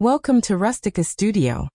Welcome to Rustica Studio.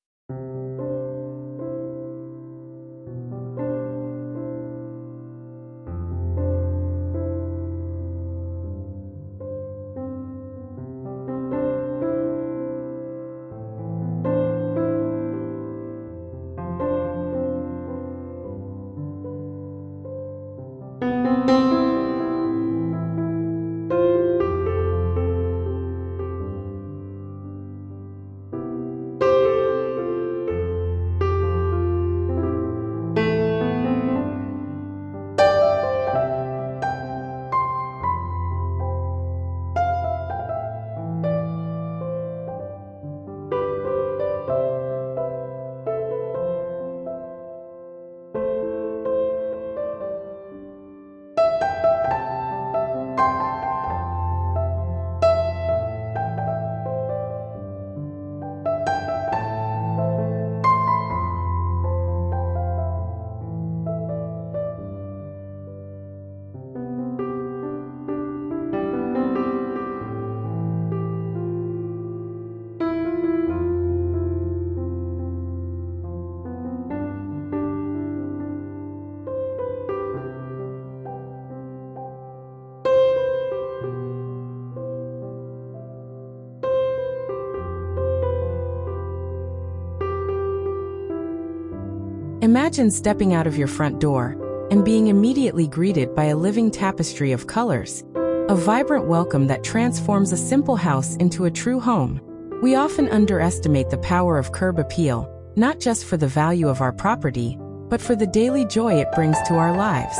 Imagine stepping out of your front door and being immediately greeted by a living tapestry of colors, a vibrant welcome that transforms a simple house into a true home. We often underestimate the power of curb appeal, not just for the value of our property, but for the daily joy it brings to our lives.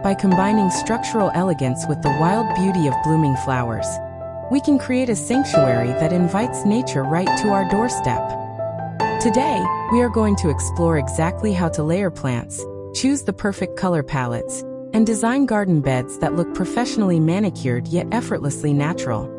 By combining structural elegance with the wild beauty of blooming flowers, we can create a sanctuary that invites nature right to our doorstep. Today, we are going to explore exactly how to layer plants, choose the perfect color palettes, and design garden beds that look professionally manicured yet effortlessly natural.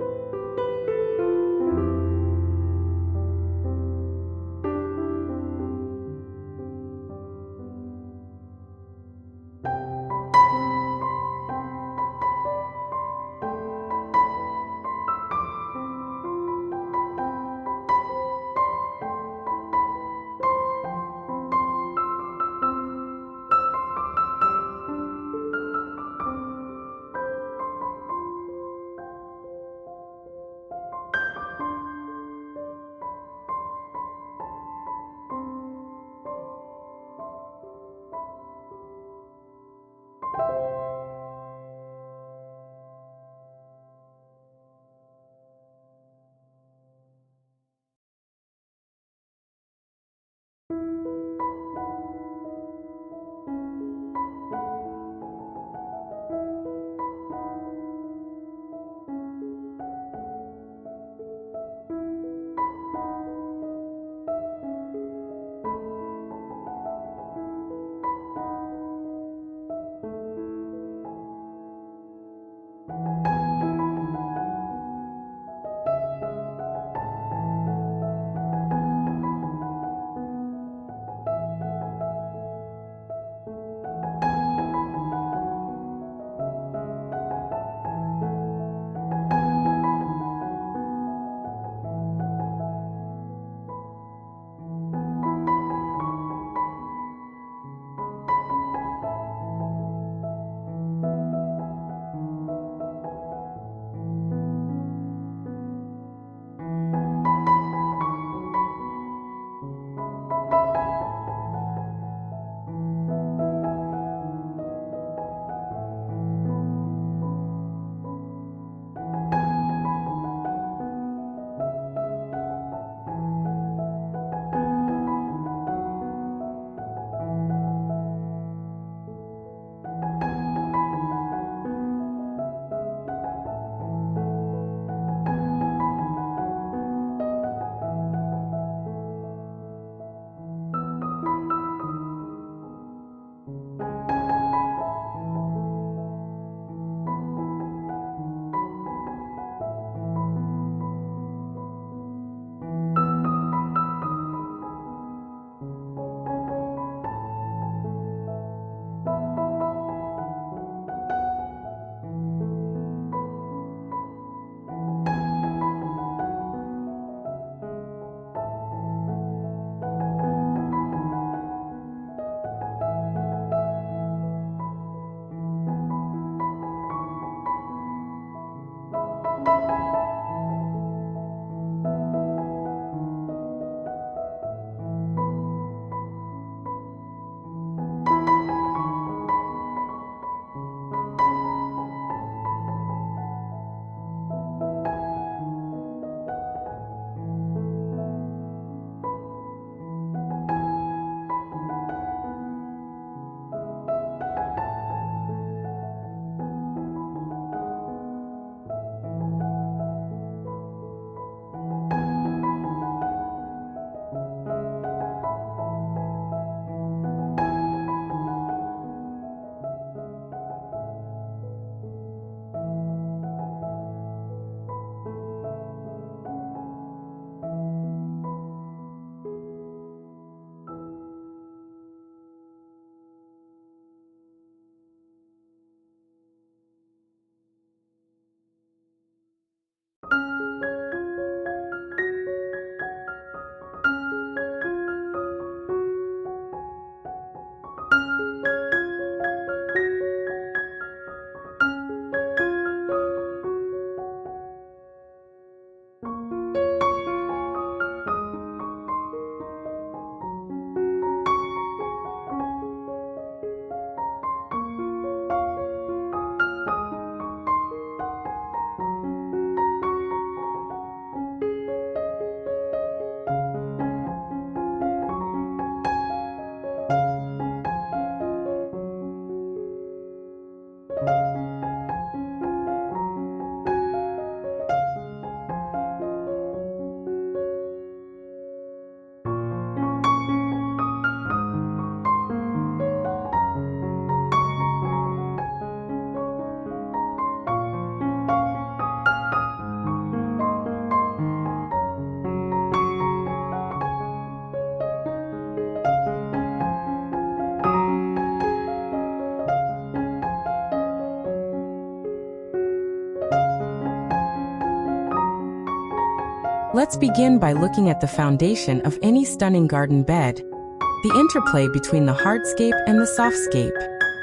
Let's begin by looking at the foundation of any stunning garden bed: the interplay between the hardscape and the softscape.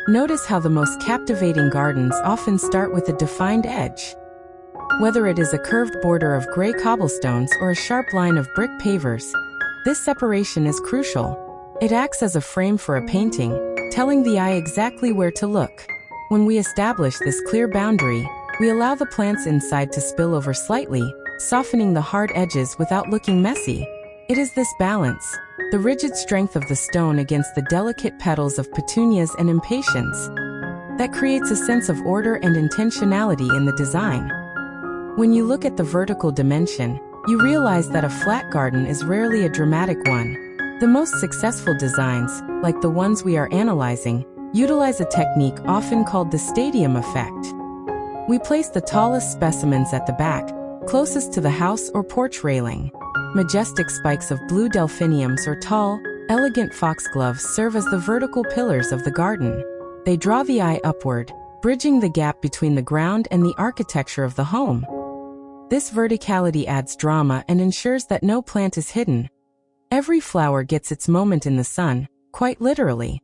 Notice how the most captivating gardens often start with a defined edge. Whether it is a curved border of gray cobblestones or a sharp line of brick pavers, this separation is crucial. It acts as a frame for a painting, telling the eye exactly where to look. When we establish this clear boundary, we allow the plants inside to spill over slightly, softening the hard edges without looking messy. It is this balance, the rigid strength of the stone against the delicate petals of petunias and impatiens, that creates a sense of order and intentionality in the design. When you look at the vertical dimension, you realize that a flat garden is rarely a dramatic one. The most successful designs, like the ones we are analyzing, utilize a technique often called the stadium effect. We place the tallest specimens at the back, closest to the house or porch railing. Majestic spikes of blue delphiniums or tall, elegant foxgloves serve as the vertical pillars of the garden. They draw the eye upward, bridging the gap between the ground and the architecture of the home. This verticality adds drama and ensures that no plant is hidden. Every flower gets its moment in the sun, quite literally.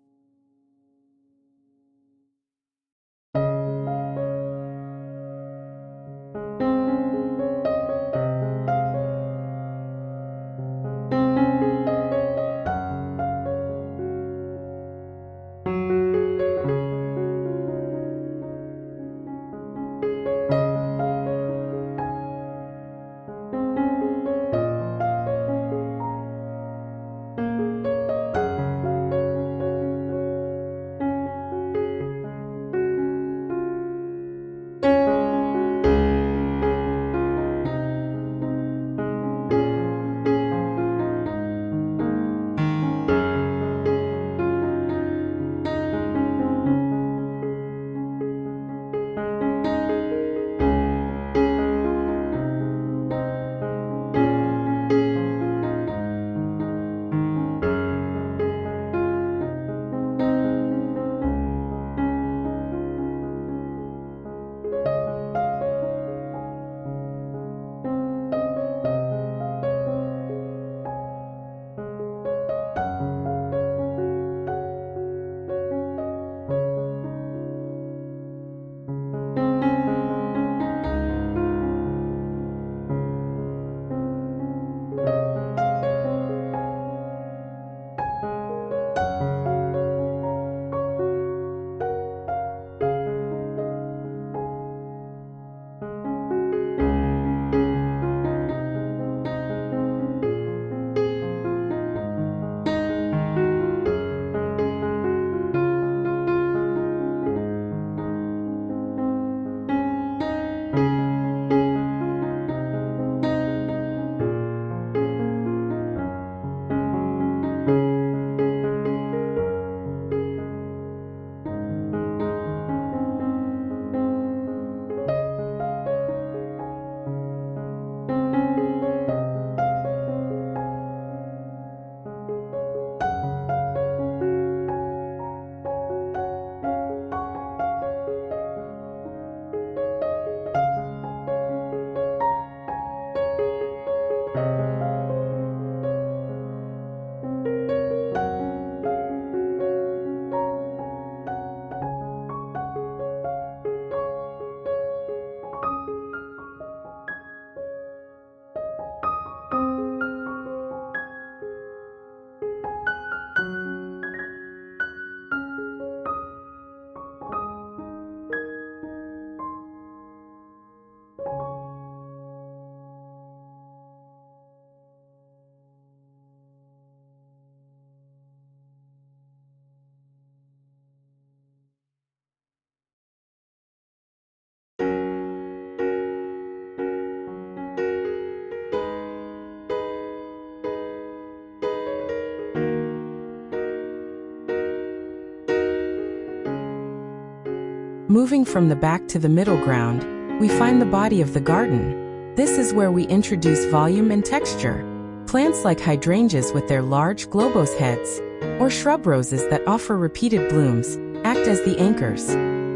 Moving from the back to the middle ground, we find the body of the garden. This is where we introduce volume and texture. Plants like hydrangeas with their large globose heads, or shrub roses that offer repeated blooms, act as the anchors.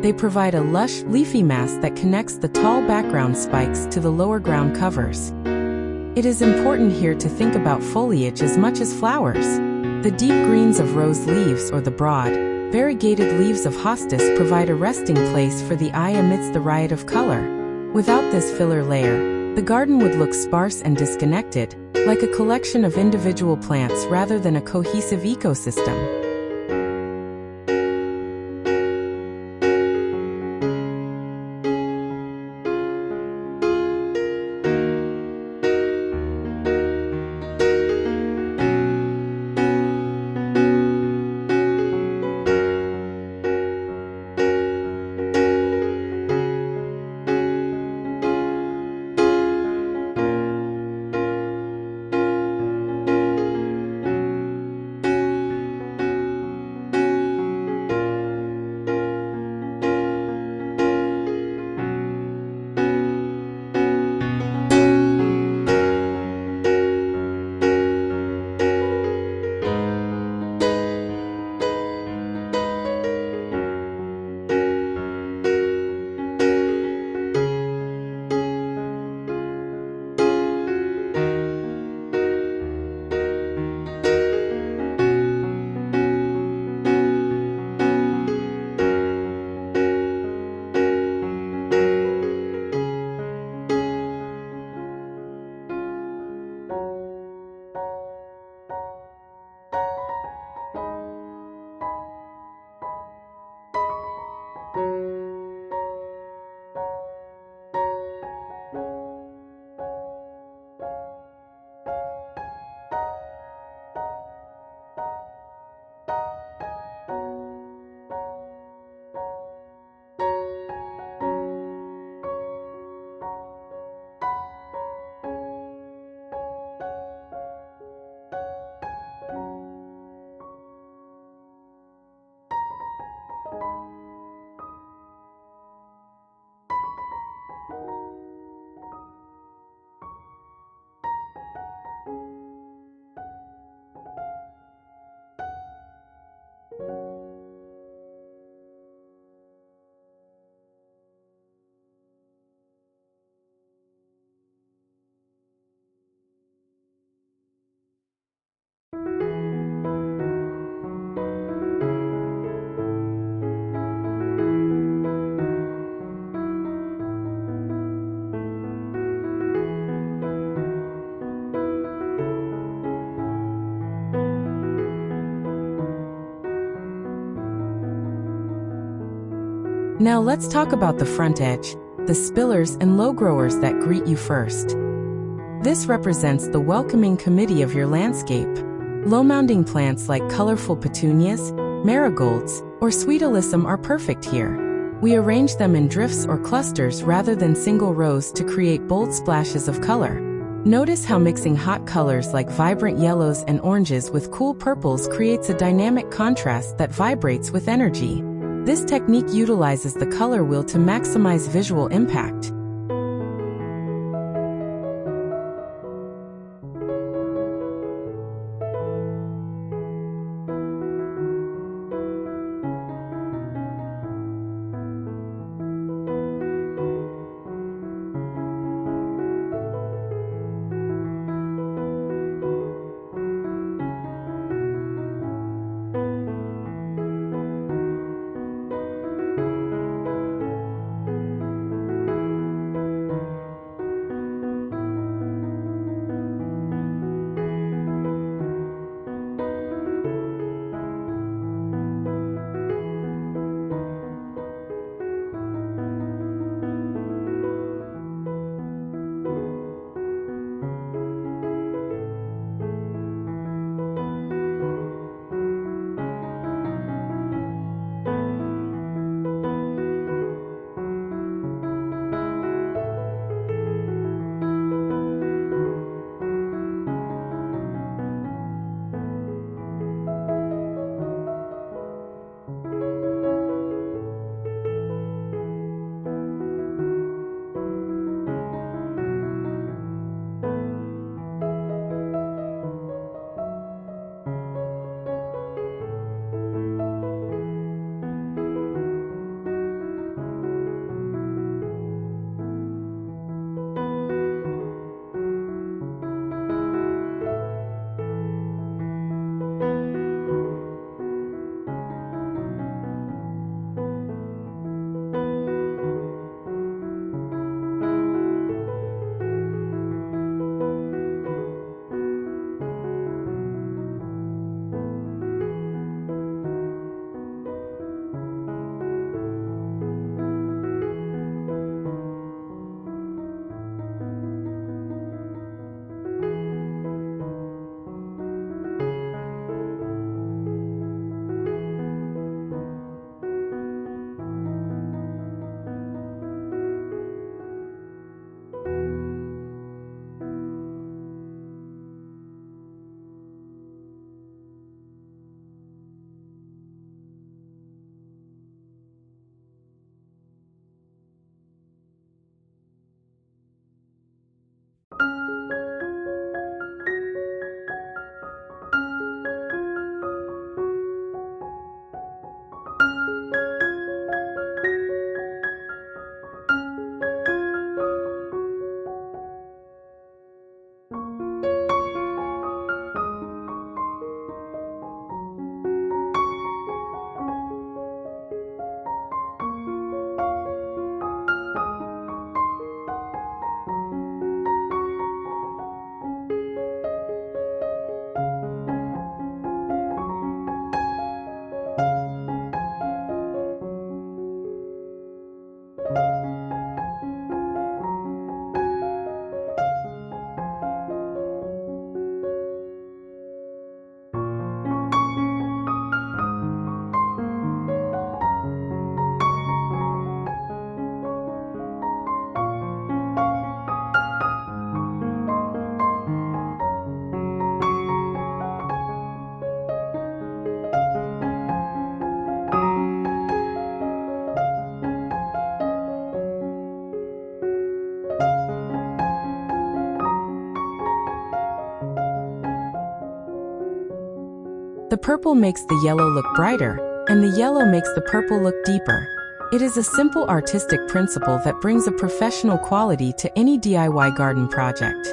They provide a lush, leafy mass that connects the tall background spikes to the lower ground covers. It is important here to think about foliage as much as flowers. The deep greens of rose leaves or the broad, variegated leaves of hostas provide a resting place for the eye amidst the riot of color. Without this filler layer, the garden would look sparse and disconnected, like a collection of individual plants rather than a cohesive ecosystem. Now let's talk about the front edge, the spillers and low growers that greet you first. This represents the welcoming committee of your landscape. Low-mounding plants like colorful petunias, marigolds, or sweet alyssum are perfect here. We arrange them in drifts or clusters rather than single rows to create bold splashes of color. Notice how mixing hot colors like vibrant yellows and oranges with cool purples creates a dynamic contrast that vibrates with energy. This technique utilizes the color wheel to maximize visual impact. The purple makes the yellow look brighter, and the yellow makes the purple look deeper. It is a simple artistic principle that brings a professional quality to any DIY garden project.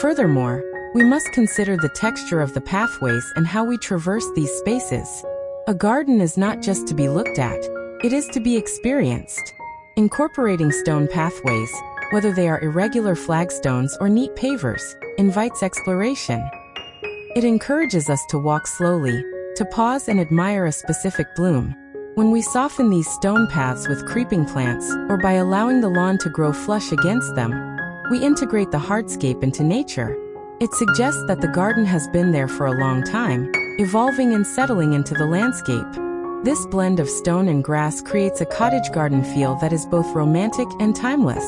Furthermore, we must consider the texture of the pathways and how we traverse these spaces. A garden is not just to be looked at, it is to be experienced. Incorporating stone pathways, whether they are irregular flagstones or neat pavers, invites exploration. It encourages us to walk slowly, to pause and admire a specific bloom. When we soften these stone paths with creeping plants, or by allowing the lawn to grow flush against them, we integrate the hardscape into nature. It suggests that the garden has been there for a long time, evolving and settling into the landscape. This blend of stone and grass creates a cottage garden feel that is both romantic and timeless.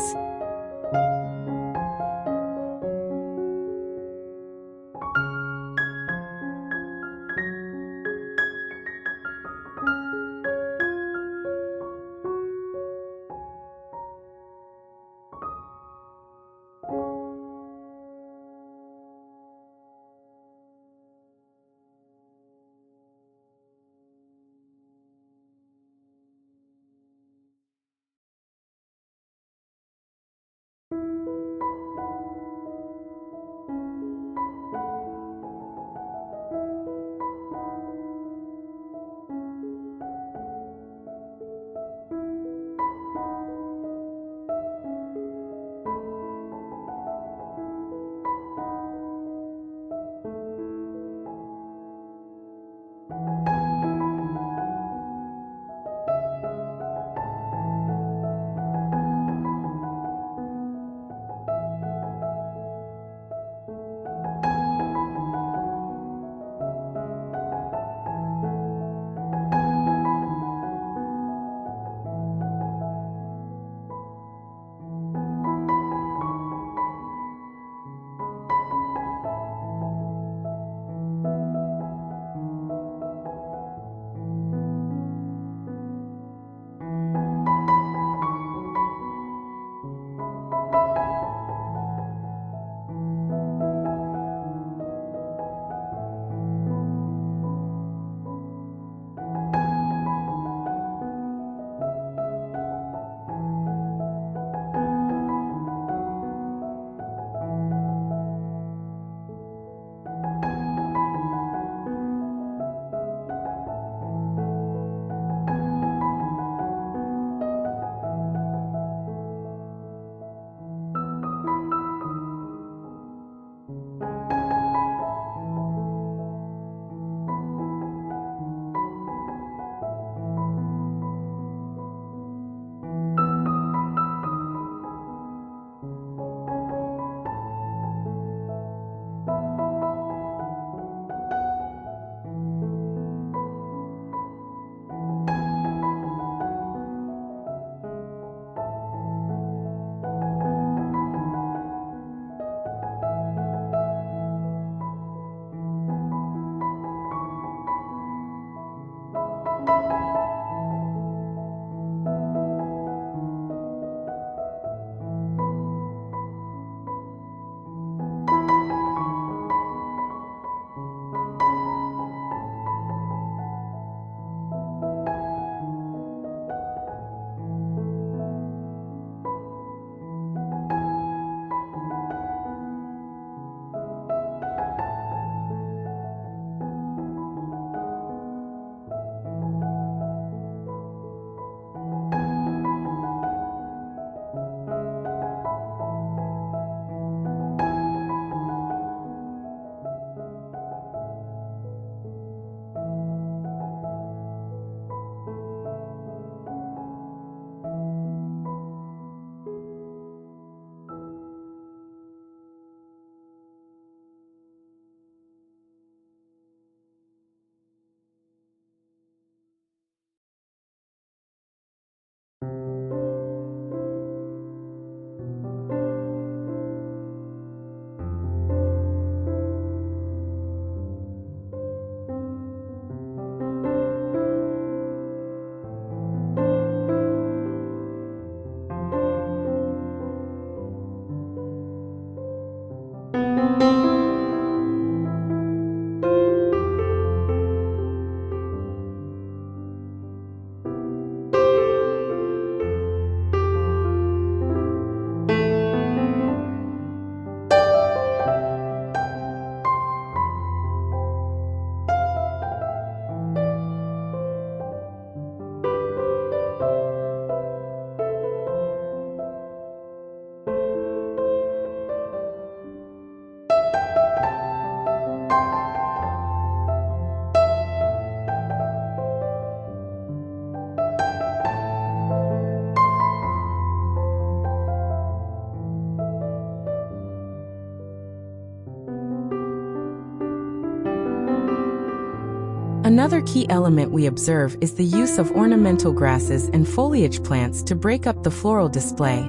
Another key element we observe is the use of ornamental grasses and foliage plants to break up the floral display.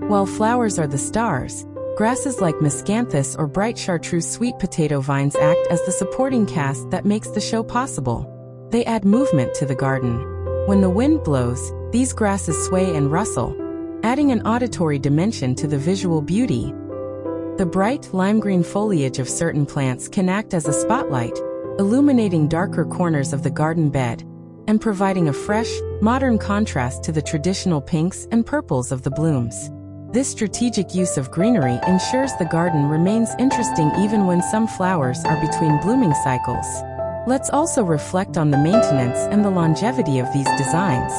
While flowers are the stars, grasses like miscanthus or bright chartreuse sweet potato vines act as the supporting cast that makes the show possible. They add movement to the garden. When the wind blows, these grasses sway and rustle, adding an auditory dimension to the visual beauty. The bright lime-green foliage of certain plants can act as a spotlight, illuminating darker corners of the garden bed and providing a fresh, modern contrast to the traditional pinks and purples of the blooms. This strategic use of greenery ensures the garden remains interesting even when some flowers are between blooming cycles. Let's also reflect on the maintenance and the longevity of these designs.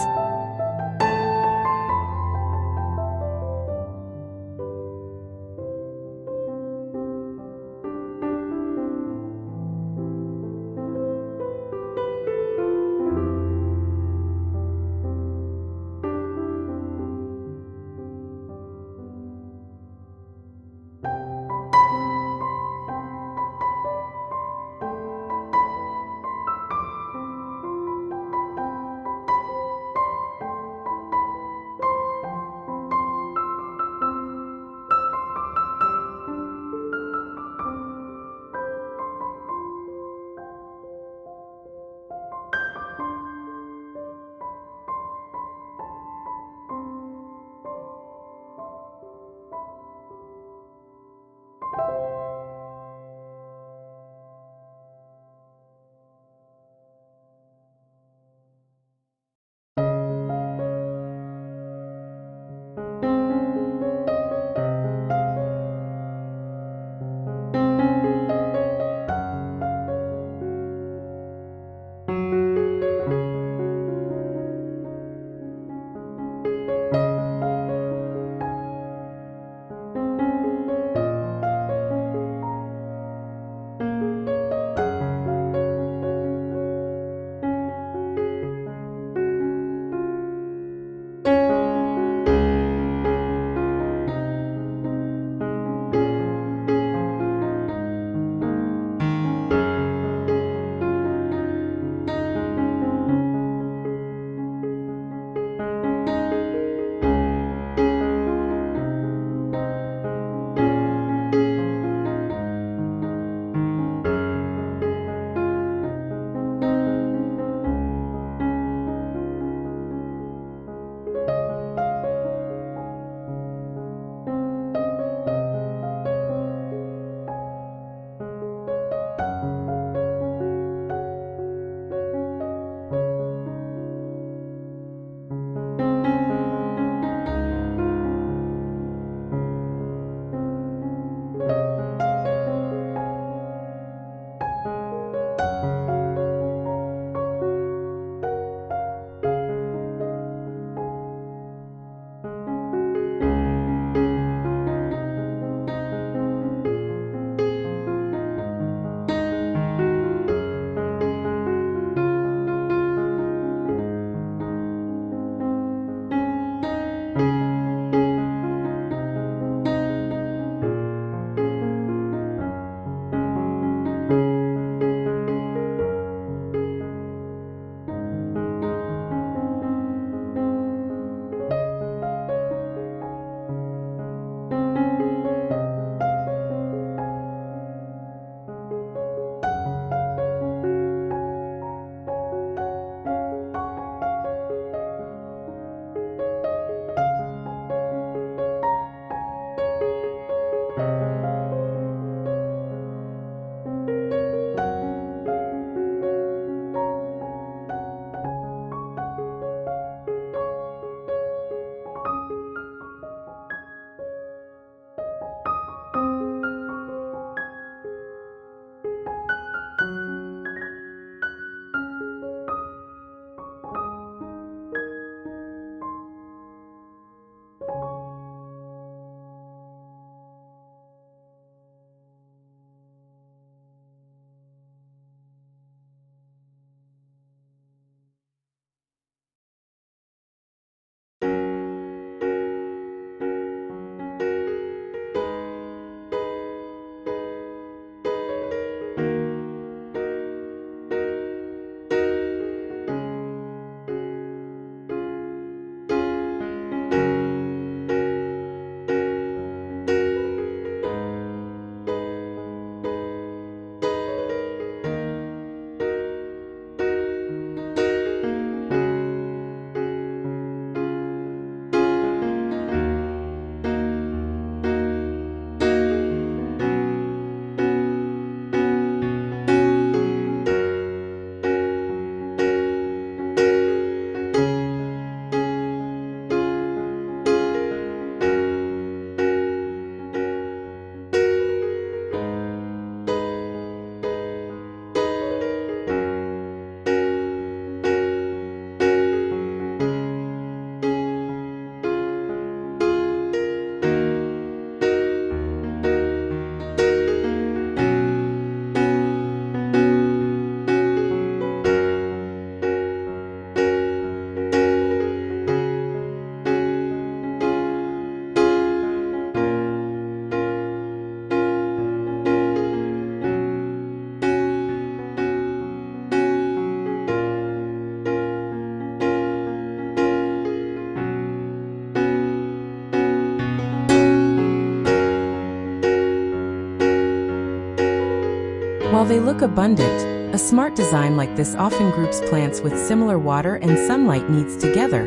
they look abundant, a smart design like this often groups plants with similar water and sunlight needs together.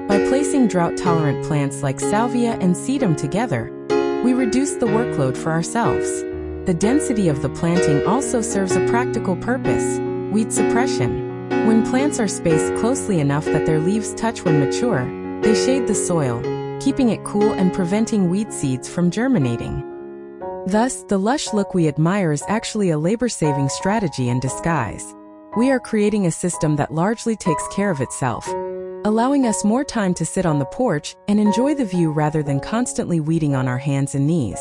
By placing drought-tolerant plants like salvia and sedum together, we reduce the workload for ourselves. The density of the planting also serves a practical purpose: weed suppression. When plants are spaced closely enough that their leaves touch when mature, they shade the soil, keeping it cool and preventing weed seeds from germinating. Thus, the lush look we admire is actually a labor-saving strategy in disguise. We are creating a system that largely takes care of itself, allowing us more time to sit on the porch and enjoy the view rather than constantly weeding on our hands and knees.